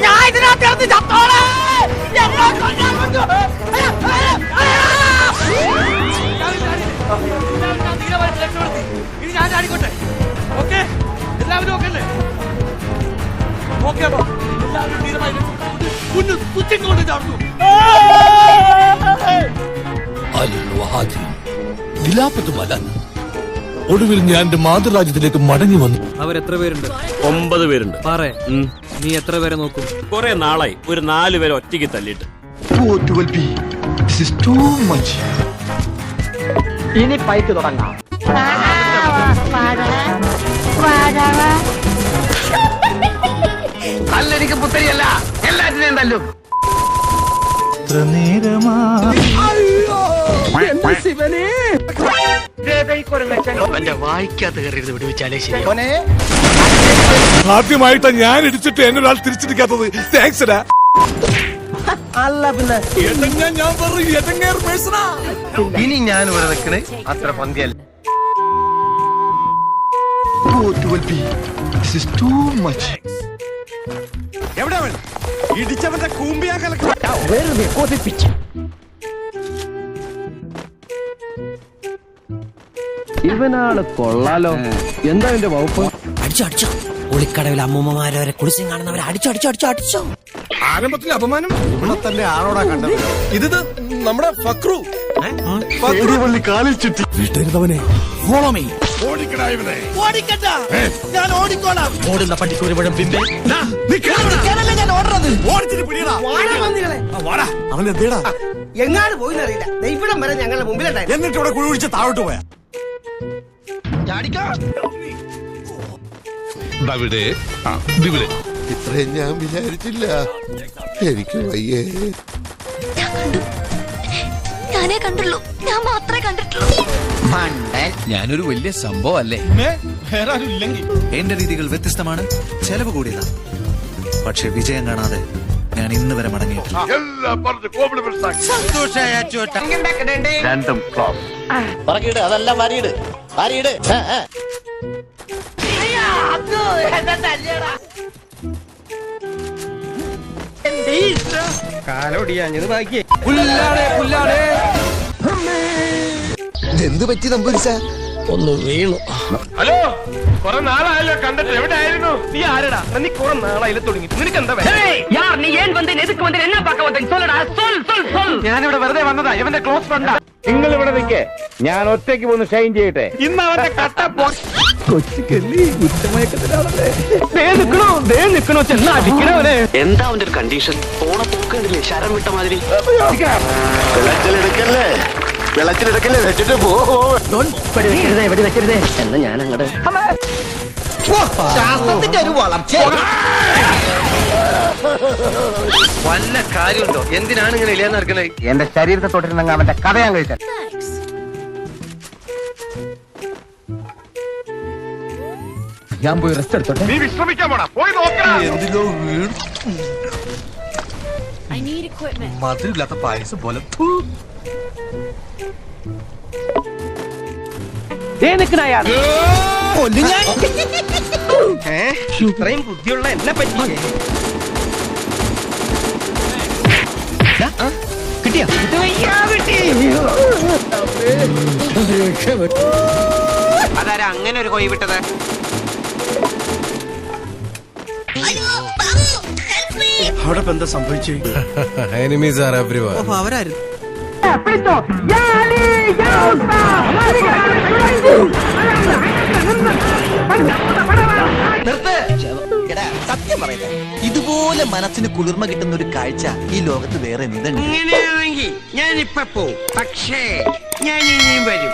ഞാൻ ഇതിനകത്ത് ചത്തോളെ ഇനി ഞാൻ ചാടിക്കോട്ടെ. ഓക്കെ, എല്ലാവരും ഓക്കെ അല്ലേ? ഓക്കെ, അപ്പൊ എല്ലാവരും തീരുമാനം തുച്ചിക്കൊണ്ട് ചാടുന്നു. ഒടുവിൽ ഞാൻ എന്റെ മാതൃരാജ്യത്തിലേക്ക് മടങ്ങി വന്നു. അവരെത്ര പേരുണ്ട്? 9 പേരുണ്ട്. നീ എത്ര പേരെ നോക്കും? കുറെ നാളായി ഒരു 4 പേരെ ഒറ്റയ്ക്ക് തല്ലിട്ട്. ഇനി ഫൈറ്റ് തുടങ്ങാം. തല്ലെനിക്ക് പുത്തരിയല്ല, എല്ലാറ്റിനെയും തല്ലും. വായിക്കാത്ത കയറിയത് വിടുവിച്ചാലേ ശരി. ആദ്യമായിട്ടാ ഞാൻ ഇടിച്ചിട്ട് എന്നൊരാൾ തിരിച്ചിരിക്കാത്തത്. താങ്ക്സ് ഡാ. അല്ല പിന്നെ ഇനി ഞാൻ ഇവിടെ നിൽക്കണേ അത്ര പന്തിയല്ല. എവിടെ ഇടിച്ചവന്റെ കൂമ്പിയാ കലക്ക. വെറുതെ കൊതിപ്പിച്ചു. ഇവനാണ് കൊള്ളാലോ. എന്താ എന്റെ വകുപ്പ്? അടിച്ചോ ഒളിക്കടവിൽ അമ്മൂമ്മമാരെ വരെ കുളിച്ചും കാണുന്നവരെ അടിച്ചോ. ആരംഭത്തിൽ അപമാനം. ഇവിടെ തന്നെ ആളോടാ കണ്ടത്. ഇത് നമ്മുടെ ഫക്രു. കാലിൽ ചുറ്റി വിട്ടരുതവനെ. Follow me. ഓടിക്കണ്ട, ഞാൻ ഓടിക്കോളാം. ഓടുന്ന പട്ടിക്ക് ഒരു മുഴം പിമ്പേ. ഞാൻ ഓടുന്നത് അവൻ എന്തേടാ എങ്ങാട് പോയിന്നറിയില്ല. ഇവിടം വരെ ഞങ്ങളുടെ മുമ്പിലുണ്ടായി. എന്നിട്ട് ഇവിടെ കുഴി ഒഴിച്ച് താഴോട്ട് പോയാ. ഇത്രയും ഞാൻ വിചാരിച്ചില്ല. എനിക്ക് വയ്യേ. ഞാനേ കണ്ടുള്ളൂ, ഞാൻ മാത്രമേ കണ്ടിട്ടുള്ളൂ. ഞാനൊരു വലിയ സംഭവം അല്ലേ? എന്റെ രീതികൾ വ്യത്യസ്തമാണ്, ചെലവ് കൂടിയതാണ്. പക്ഷെ വിജയം കാണാതെ ഞാൻ ഇന്ന് വരെ മടങ്ങിയിട്ടില്ല. രണ്ടും ക്ലോസ്. അതെല്ലാം വാരിയിട്. കാലോടിയാഞ്ഞത് ബാക്കി. എന്ത് പറ്റി തമ്പുരിച്ച? ഒന്ന് വീണു. ഹലോ, കുറെ നാളായല്ലോ കണ്ടിട്ട്. എവിടെ ആയിരുന്നു? നീ ആരടാ? നീ കുറെ നാളായില്ല തുടങ്ങി. നിനക്ക് എന്താ? ഞാനിവിടെ വെറുതെ വന്നതാ. ഇവന്റെ ക്ലോസ് ഫ്രണ്ടാ. നിങ്ങൾ ഇവിടെ നിൽക്കേ, ഞാൻ ഒറ്റയ്ക്ക് പോന്ന് ഷൈൻ ചെയ്യട്ടെ. ഇന്ന് അവന്റെ കട്ട എന്താ അവന്റെ ഒരു കണ്ടീഷൻ? പോണപ്പോക്കണ്ടില്ലേ ശരം വിട്ട മാതിരി. വെള്ളത്തിലെടുക്കല്ലേ, വെച്ചിട്ട് പോ. വെക്കരുതേ എന്ന് ഞാൻ അങ്ങോട്ട്. ശാസ്ത്രത്തിന്റെ ഒരു വളർച്ച. വല്ല കാര്യമുണ്ടോ? എന്തിനാണ് ഇങ്ങനെ ഇല്ലാന്ന് നടക്കുന്നത്? എന്റെ ശരീരത്തെ തൊട്ടിരുന്നെങ്കിൽ അവന്റെ കഥ ഞാൻ കഴിച്ചാൽ. ഞാൻ പോയി റെസ്റ്റ് എടുത്തോട്ടെ. നീ വിശ്രമിക്കാൻ പോടാ. പോയി നോക്കണം. എന്തിലോ വീണ് മധുരില്ലാത്ത പായസം പോലെ. ഇത്രയും ബുദ്ധിയുള്ള എന്നെ പറ്റി കിട്ടിയാ? അതാരാ അങ്ങനെ ഒരു കൊയ് വിട്ടത്? അവിടെ എന്താ സംഭവിച്ചു? Enemies are everywhere. അവരായിരുന്നു. സത്യം പറയട്ടെ, ഇതുപോലെ മനസ്സിന് കുളിർമ കിട്ടുന്ന ഒരു കാഴ്ച ഈ ലോകത്ത് വേറെ എന്തുണ്ട്? ഇങ്ങനെയാണെങ്കിൽ ഞാനിപ്പോ പോവും. പക്ഷേ ഞാൻ ഇനിയും വരും.